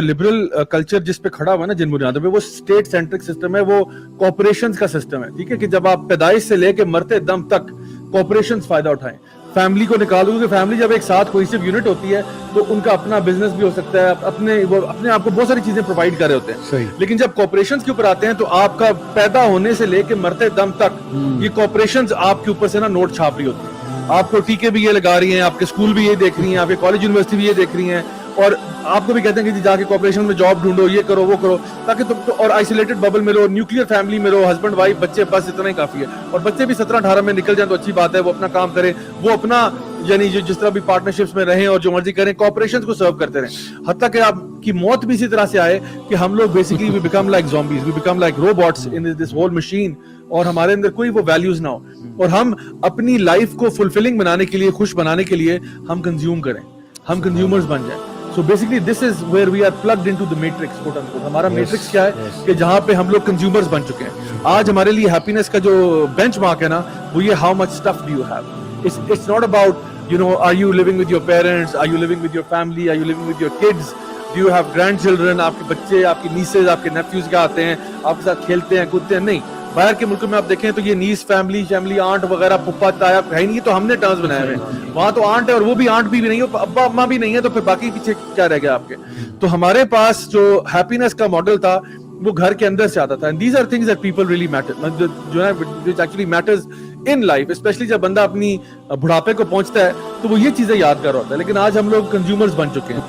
Liberal culture जिस पे खड़ा हुआ है ना जिन बुनियादों पे, वो स्टेट सेंट्रिक सिस्टम है, वो कॉर्पोरेशंस का सिस्टम है, ठीक है, कि जब आप पैदाइश से लेके मरते दम तक कॉर्पोरेशंस फायदा उठाएं। फैमिली को निकाल दो, क्योंकि फैमिली जब एक साथ कोहेसिव यूनिट होती है तो उनका अपना बिजनेस भी हो सकता है, वो अपने आप को बहुत सारी चीजें प्रोवाइड कर रहे होते हैं। लेकिन जब कॉर्पोरेशंस के ऊपर आते हैं तो आपका पैदा होने से लेके मरते दम तक ये कॉर्पोरेशंस आपके ऊपर से ना नोट छाप रही होती है, आपको टीके भी ये लगा रही हैं, आपके स्कूल भी ये देख रही हैं, आपके कॉलेज यूनिवर्सिटी भी ये देख रही हैं, और आपको भी कहते हैं कि जाके कॉर्पोरेशन में जॉब ढूंढो, ये करो वो करो, ताकि तुम और आइसोलेटेड बबल में रहो, न्यूक्लियर फैमिली में रहो, हस्बैंड वाइफ बच्चे, बस इतना ही काफी है। और बच्चे भी 17-18 में निकल जाए तो अच्छी बात है, वो अपना काम करें, वो अपना यानी जो जिस तरह भी पार्टनरशिप्स में रहें और जो मर्जी करें, कॉर्पोरेशंस को सर्व करते रहें, हत्ता कि आपकी मौत भी इसी तरह से आए कि हम लोग basically we become like zombies, we become like robots in this whole machine, और हमारे अंदर कोई वो वैल्यूज ना हो, और हम अपनी लाइफ को फुलफिलिंग बनाने के लिए, खुश बनाने के लिए हम कंज्यूम करें, हम कंज्यूमर्स बन जाएं। So basically this is where we are plugged into the matrix, quote unquote. हमारा मैट्रिक्स क्या है कि जहाँ पे हम लोग कंज्यूमर्स बन चुके हैं। आज हमारे लिए हैप्पीनेस का जो बेंचमार्क है ना, वो ये how much stuff do you have. It's not about, you know, are you living with your parents, are you living with your family, are you living with your kids, do you have grandchildren, आपके बच्चे, आपकी nieces, आपके nephews क्या आते हैं, आपके साथ खेलते हैं, कूदते हैं, नहीं। बाहर के मुल्कों में आप देखें तो ये नीस फैमिली आंट वगैरह, पुप्पा ताया है ही नहीं, तो हमने टर्म्स बनाए हुए हैं। वहां तो आंट है और वो भी आंट भी नहीं है, अब्बा अम्मा भी नहीं है, तो फिर बाकी पीछे क्या रह गया आपके। तो हमारे पास जो हैप्पीनेस का मॉडल था वो घर के अंदर से आता था, and these are things that people really matter, जो है which actually matters in life, specially जब बंदा अपनी बुढ़ापे को पहुंचता है तो वो ये चीजें याद कर रहा होता है। लेकिन आज हम लोग कंज्यूमर्स बन चुके हैं।